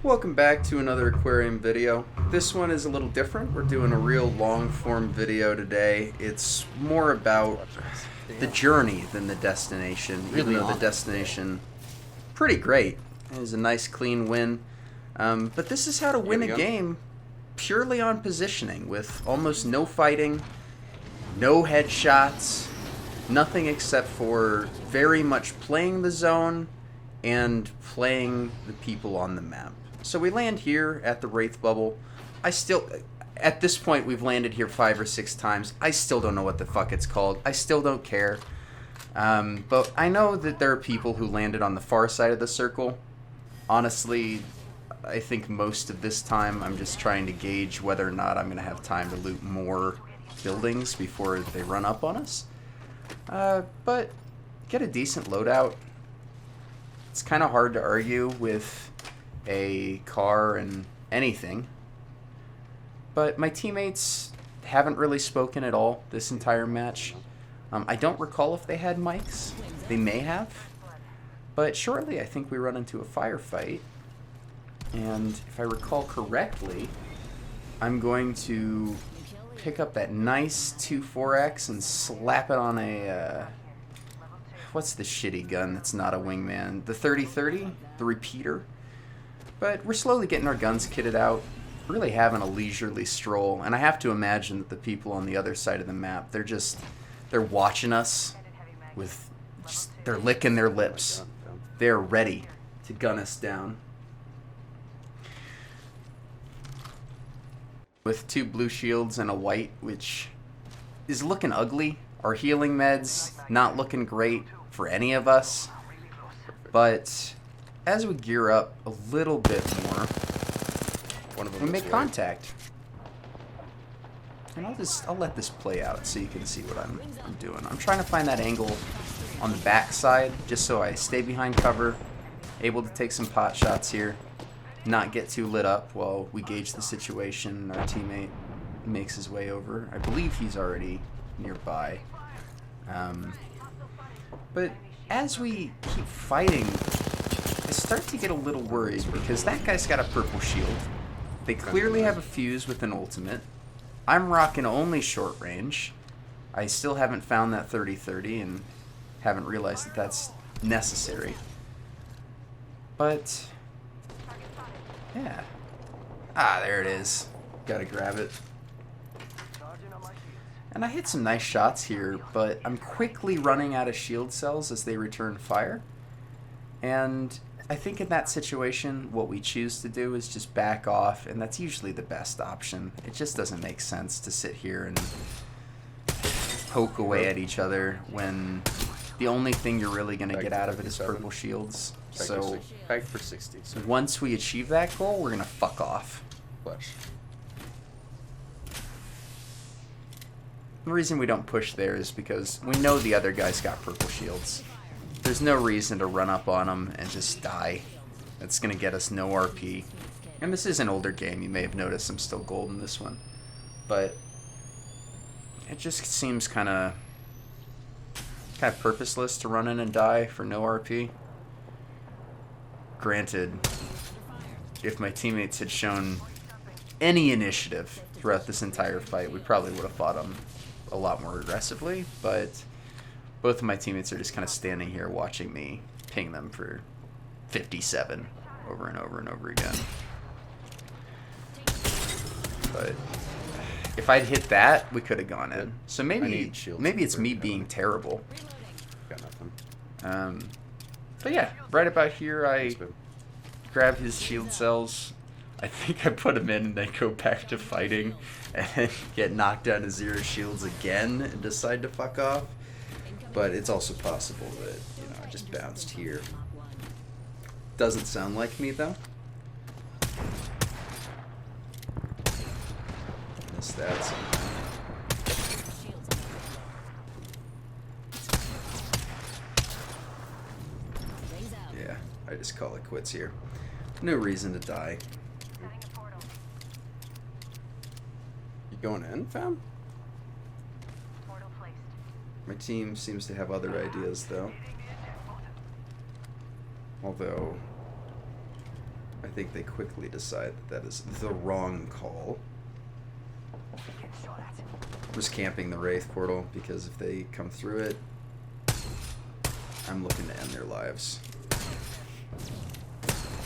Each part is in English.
Welcome back to another aquarium video. This one is a little different. We're doing a real long form video today. It's more about the journey than the destination, even though the destination pretty great. It was a nice clean win. But this is how to win a game purely on positioning with almost no fighting, no headshots, nothing except for very much playing the zone and playing the people on the map. So we land here at the Wraith Bubble. At this point, we've landed here 5 or 6 times. I still don't know what the fuck it's called. I still don't care. But I know that there are people who landed on the far side of the circle. Honestly, I think most of this time I'm just trying to gauge whether or not I'm going to have time to loot more buildings before they run up on us. But get a decent loadout. It's kind of hard to argue with a car and anything. But my teammates haven't really spoken at all this entire match. I don't recall if they had mics. They may have. But shortly I think we run into a firefight. And if I recall correctly, I'm going to pick up that nice 2-4X and slap it on a... what's the shitty gun that's not a wingman? The 30-30? The repeater? But we're slowly getting our guns kitted out, really having a leisurely stroll, and I have to imagine that the people on the other side of the map, they're watching us with, they're licking their lips. They're ready to gun us down. With 2 blue shields and a white, which is looking ugly. Our healing meds not looking great for any of us, but as we gear up a little bit more, we make contact. And I'll let this play out so you can see what I'm doing. I'm trying to find that angle on the back side just so I stay behind cover, able to take some pot shots here, not get too lit up while we gauge the situation. Our teammate makes his way over. I believe he's already nearby. But as we keep fighting, I start to get a little worried because that guy's got a purple shield. They clearly have a fuse with an ultimate. I'm rocking only short range. I still haven't found that 30-30 and haven't realized that that's necessary. But, yeah. Ah, there it is. Gotta grab it. And I hit some nice shots here, but I'm quickly running out of shield cells as they return fire. And I think in that situation, what we choose to do is just back off, and that's usually the best option. It just doesn't make sense to sit here and poke away at each other when the only thing you're really going to get out of it is purple shields. So Back for 60. once we achieve that goal, we're going to fuck off. Flush. The reason we don't push there is because we know the other guy's got purple shields. There's no reason to run up on him and just die. That's going to get us no RP. And this is an older game. You may have noticed I'm still gold in this one. But it just seems kind of purposeless to run in and die for no RP. Granted, if my teammates had shown any initiative throughout this entire fight, we probably would have fought them a lot more aggressively, but both of my teammates are just kind of standing here watching me ping them for 57 over and over and over again. But if I'd hit that, we could have gone in. So maybe it's me being terrible. Got nothing. But yeah, right about here I grab his shield cells. I think I put him in and then go back to fighting and then get knocked down to 0 shields again and decide to fuck off. But it's also possible that, I just bounced here. Doesn't sound like me though. Missed that somehow. Yeah, I just call it quits here. No reason to die. You going in, fam? My team seems to have other ideas, though. Although, I think they quickly decide that is the wrong call. Was camping the Wraith portal because if they come through it, I'm looking to end their lives.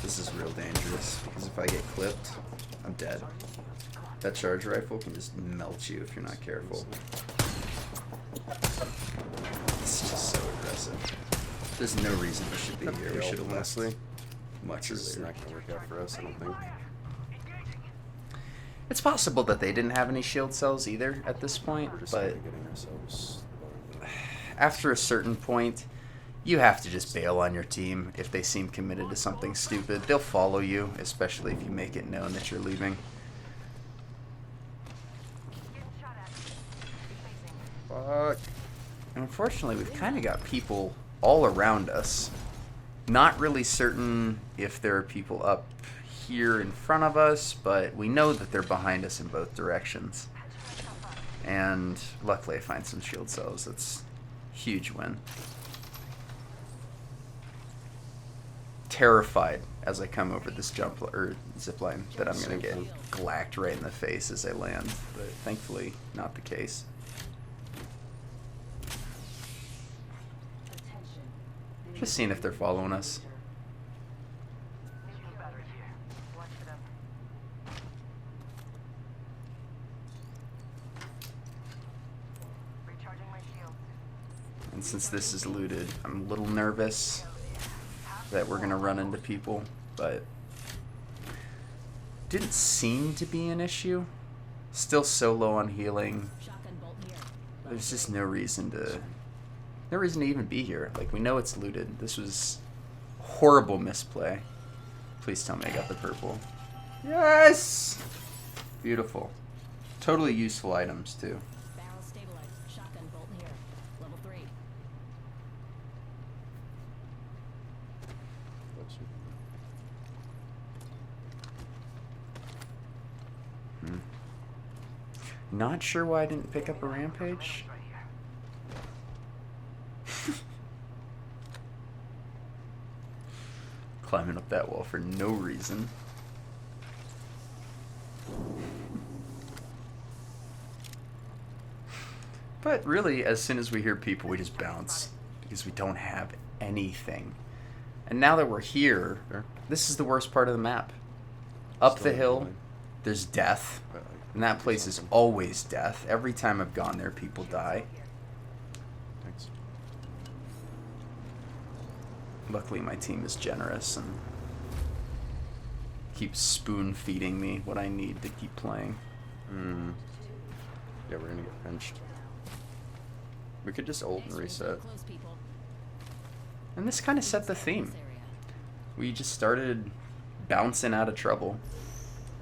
This is real dangerous because if I get clipped, I'm dead. That charge rifle can just melt you if you're not careful. It's just so aggressive. There's no reason we should be here. We should have left much This is earlier. not going to work out for us, I don't think. It's possible that they didn't have any shield cells either at this point, We're just but kind of getting ourselves. after a certain point, you have to just bail on your team if they seem committed to something stupid. They'll follow you, especially if you make it known that you're leaving. Fuck. And unfortunately, we've kind of got people all around us. Not really certain if there are people up here in front of us, but we know that they're behind us in both directions. And luckily I find some shield cells. That's a huge win. Terrified as I come over this zip line that I'm going to get glacked right in the face as I land, but thankfully not the case. Just seeing if they're following us. And since this is looted, I'm a little nervous that we're gonna run into people, but didn't seem to be an issue. Still so low on healing. There's just no reason to even be here. Like, we know it's looted. This was horrible misplay. Please tell me I got the purple. Yes! Beautiful. Totally useful items too. Barrel stabilized. Shotgun bolt here. Level 3. Not sure why I didn't pick up a rampage. Climbing up that wall for no reason. But really, as soon as we hear people, we just bounce because we don't have anything. And now that we're here, this is the worst part of the map. Up the hill, there's death. And that place is always death. Every time I've gone there, people die. Thanks. Luckily, my team is generous and keeps spoon feeding me what I need to keep playing. Yeah, we're gonna get pinched. We could just ult and reset. Close, people. And this kind of set the theme. We just started bouncing out of trouble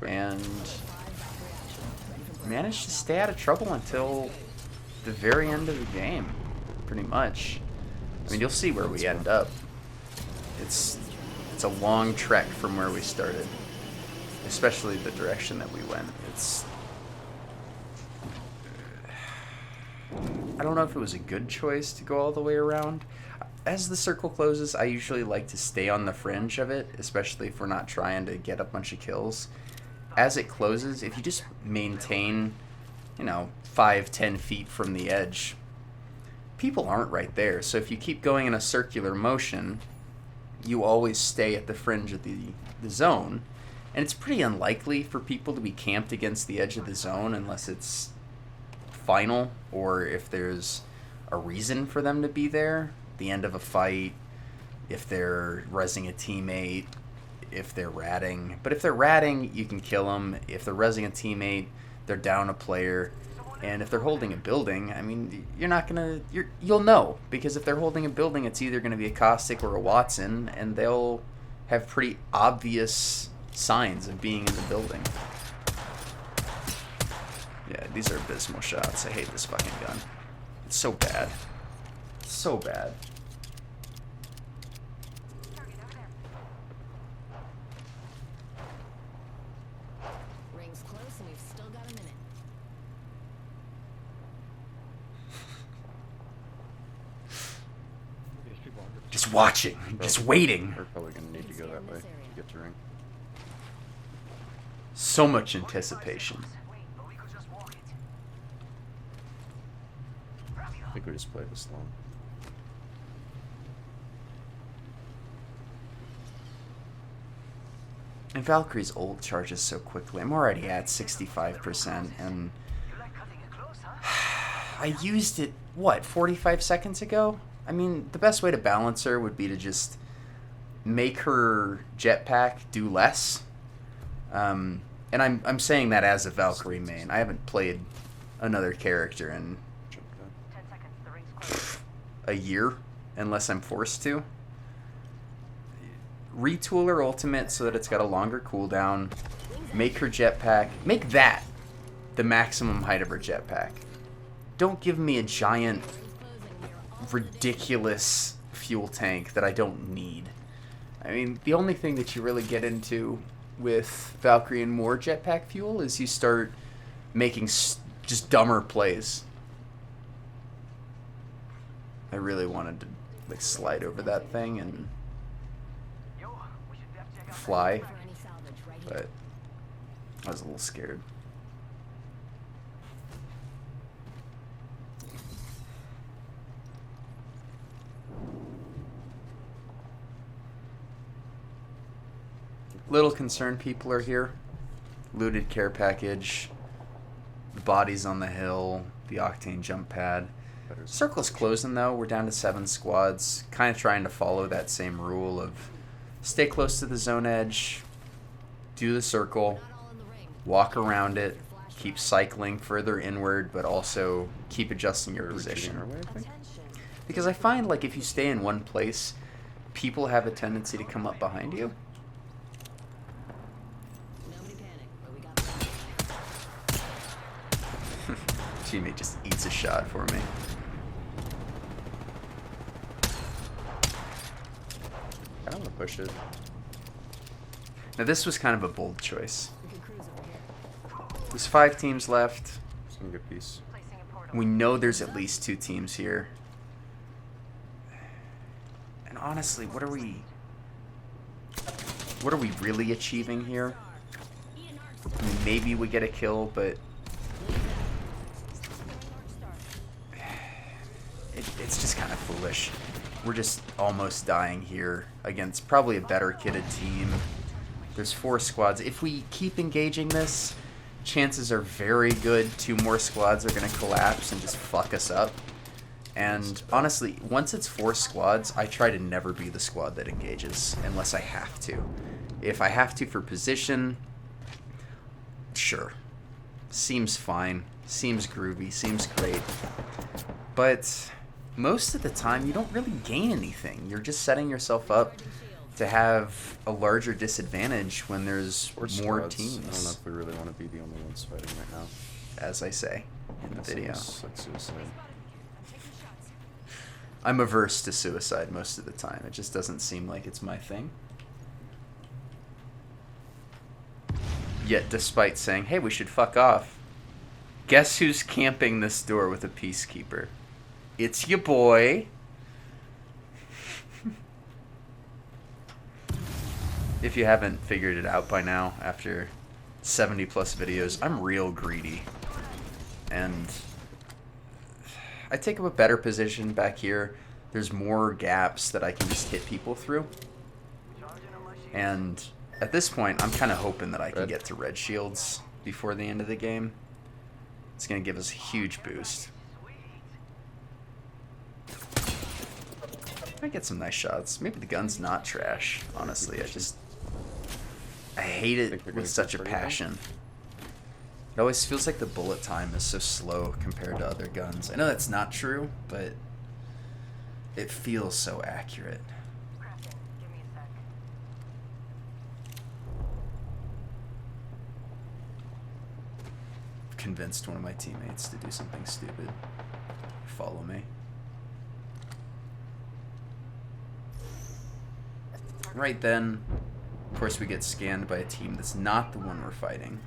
and managed to stay out of trouble until the very end of the game, pretty much. I mean, you'll see where we end up. It's a long trek from where we started, especially the direction that we went. I don't know if it was a good choice to go all the way around. As the circle closes, I usually like to stay on the fringe of it, especially if we're not trying to get a bunch of kills. As it closes, if you just maintain, 5-10 feet from the edge, people aren't right there. So if you keep going in a circular motion, you always stay at the fringe of the zone. And it's pretty unlikely for people to be camped against the edge of the zone unless it's final or if there's a reason for them to be there. The end of a fight, if they're rezzing a teammate, if they're ratting. But if they're ratting, you can kill them. If they're rezzing a teammate, they're down a player. And if they're holding a building, I mean, you'll know. Because if they're holding a building, it's either going to be a Caustic or a Watson, and they'll have pretty obvious signs of being in the building. Yeah, these are abysmal shots. I hate this fucking gun. It's so bad. So bad. Rings close and we've still got a minute. Just watching. Just waiting. We're probably gonna need to go that way to get to ring. So much anticipation. I think we just play this long. And Valkyrie's ult charges so quickly. I'm already at 65%, and I used it, what, 45 seconds ago? I mean, the best way to balance her would be to just make her jetpack do less. And I'm saying that as a Valkyrie main. I haven't played another character in a year, unless I'm forced to. Retool her ultimate so that it's got a longer cooldown. Make her jetpack. Make that the maximum height of her jetpack. Don't give me a giant, ridiculous fuel tank that I don't need. I mean, the only thing that you really get into with Valkyrie and more jetpack fuel is you start making just dumber plays. I really wanted to like slide over that thing and fly, but I was a little scared. Little concerned people are here. Looted care package, the bodies on the hill, the Octane jump pad. Circle's closing though. We're down to 7 squads. Kind of trying to follow that same rule of stay close to the zone edge, do the circle, walk around it, keep cycling further inward, but also keep adjusting your position. Our way, I think. Because I find like if you stay in one place, people have a tendency to come up behind you. Nobody panic, but we got Teammate just eats a shot for me. I don't want to push it. Now this was kind of a bold choice. we could cruise over here. There's 5 teams left. Just gonna get piece. We know there's at least 2 teams here. And honestly, what are we really achieving here? I mean, maybe we get a kill, but it's just kind of foolish. We're just almost dying here against probably a better kitted team. There's 4 squads. If we keep engaging this, chances are very good 2 more squads are going to collapse and just fuck us up. And honestly, once it's 4 squads, I try to never be the squad that engages unless I have to. If I have to for position, sure. Seems fine. Seems groovy. Seems great. But most of the time, you don't really gain anything. You're just setting yourself up to have a larger disadvantage when there's Or more squads. I don't know teams, if we really want to be the only ones fighting right now. as I say in the That video. seems like suicide. I'm averse to suicide most of the time. It just doesn't seem like it's my thing. Yet, despite saying, hey, we should fuck off, guess who's camping this door with a peacekeeper? It's your boy. If you haven't figured it out by now, after 70 plus videos, I'm real greedy. And I take up a better position back here. There's more gaps that I can just hit people through. And at this point, I'm kind of hoping that I can Red. get to red shields before the end of the game. It's going to give us a huge boost. I get some nice shots. Maybe the gun's not trash, honestly. I hate Think it we're gonna with such a push for anything? passion. It always feels like the bullet time is so slow compared to other guns. I know that's not true, but it feels so accurate. Convinced one of my teammates to do something stupid. Follow me. Right then, of course, we get scanned by a team that's not the one we're fighting.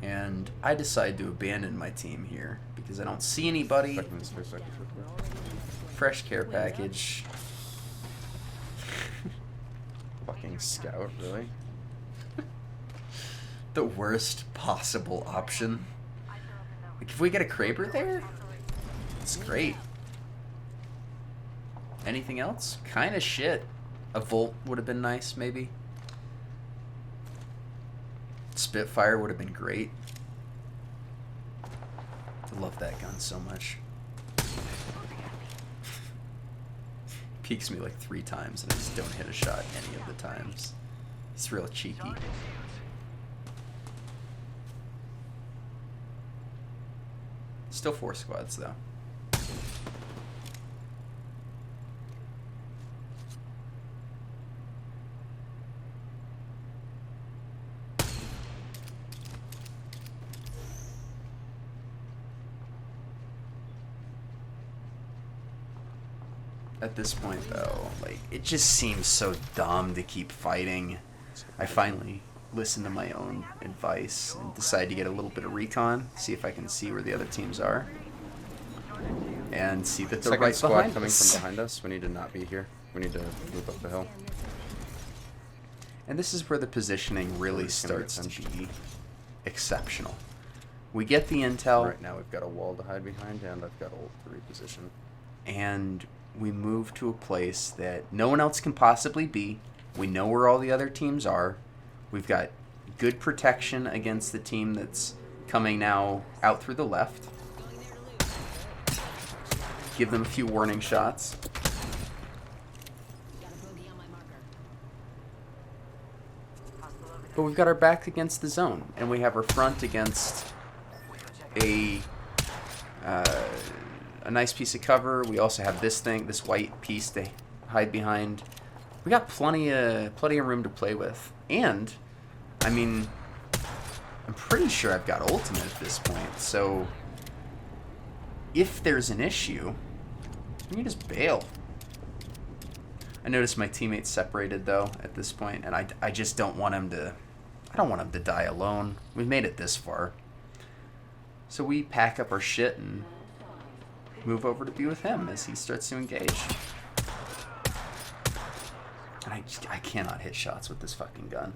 And I decide to abandon my team here because I don't see anybody. Back in this space, back in this space. Fresh care package. Fucking scout, really? The worst possible option. Like, if we get a Kraber there, it's great. Anything else? Kind of shit. A Volt would have been nice, maybe. Spitfire would have been great. I love that gun so much. Peeks me like 3 times and I just don't hit a shot any of the times. It's real cheeky. Still 4 squads though. At this point though, like, it just seems so dumb to keep fighting. I finally listen to my own advice and decide to get a little bit of recon, see if I can see where the other teams are, and see that they're Second right squad behind coming us. from behind us. We need to not be here. We need to move up the hill. And this is where the positioning really It's gonna get starts to punched. be exceptional. We get the intel, Right now we've got a wall to hide behind, and I've got ult to reposition. and we move to a place that no one else can possibly be. We know where all the other teams are. We've got good protection against the team that's coming now out through the left. Give them a few warning shots. Got a bogey on my marker. But we've got our back against the zone, and we have our front against a nice piece of cover. We also have this thing, this white piece to hide behind. We got plenty of room to play with, and I mean, I'm pretty sure I've got ultimate at this point. So if there's an issue, we can just bail. I noticed my teammates separated though at this point, and I just don't want him to. I don't want him to die alone. We've made it this far. So we pack up our shit and move over to be with him as he starts to engage. And I cannot hit shots with this fucking gun.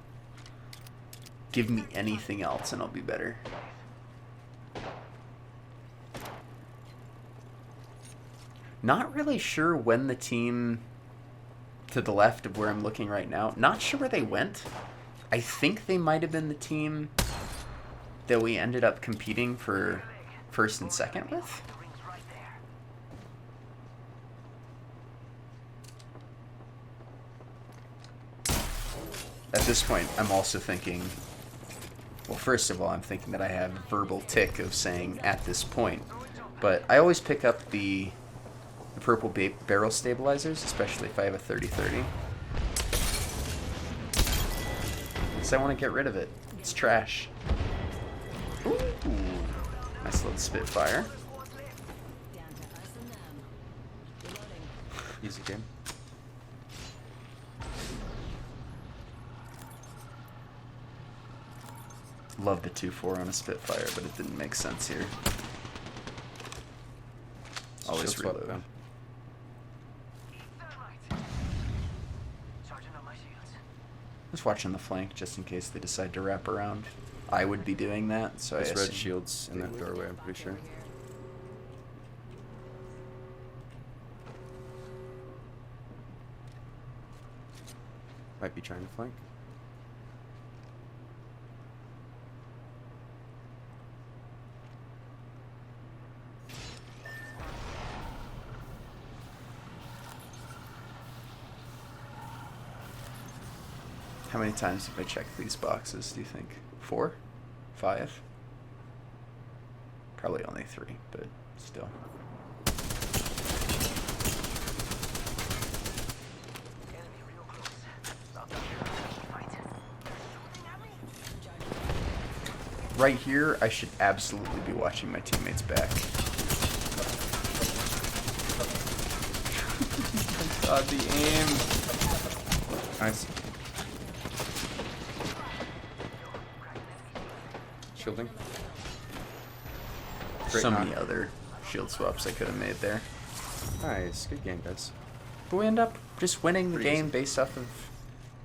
Give me anything else and I'll be better. Not really sure when the team to the left of where I'm looking right now, not sure where they went. I think they might have been the team that we ended up competing for first and second with. At this point, I'm also thinking, well, first of all, I'm thinking that I have a verbal tick of saying at this point, but I always pick up the purple barrel stabilizers, especially if I have a 30-30. Because I want to get rid of it. It's trash. Ooh, nice little Spitfire. Down to us and them. Reloading. Easy game. Love the 2-4 on a Spitfire, but it didn't make sense here. Always Shield swap reload. down. Just watching the flank just in case they decide to wrap around. I would be doing that, so There's I red assume shields in they that would. doorway, I'm pretty sure. Might be trying to flank. How many times have I checked these boxes, do you think? 4? 5? Probably only 3, but still. Right here, I should absolutely be watching my teammates back. God, the aim. Nice. Shielding. Great So knock. many other shield swaps I could have made there. Nice. Good game, guys. But we end up just winning the Pretty game easy. based off of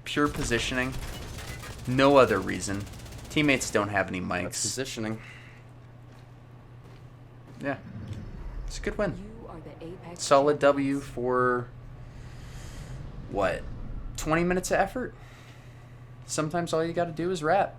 pure positioning. No other reason. Teammates don't have any That's mics. positioning. Yeah. It's a good win. You are the apex Solid W champions. for what? 20 minutes of effort? Sometimes all you got to do is rap.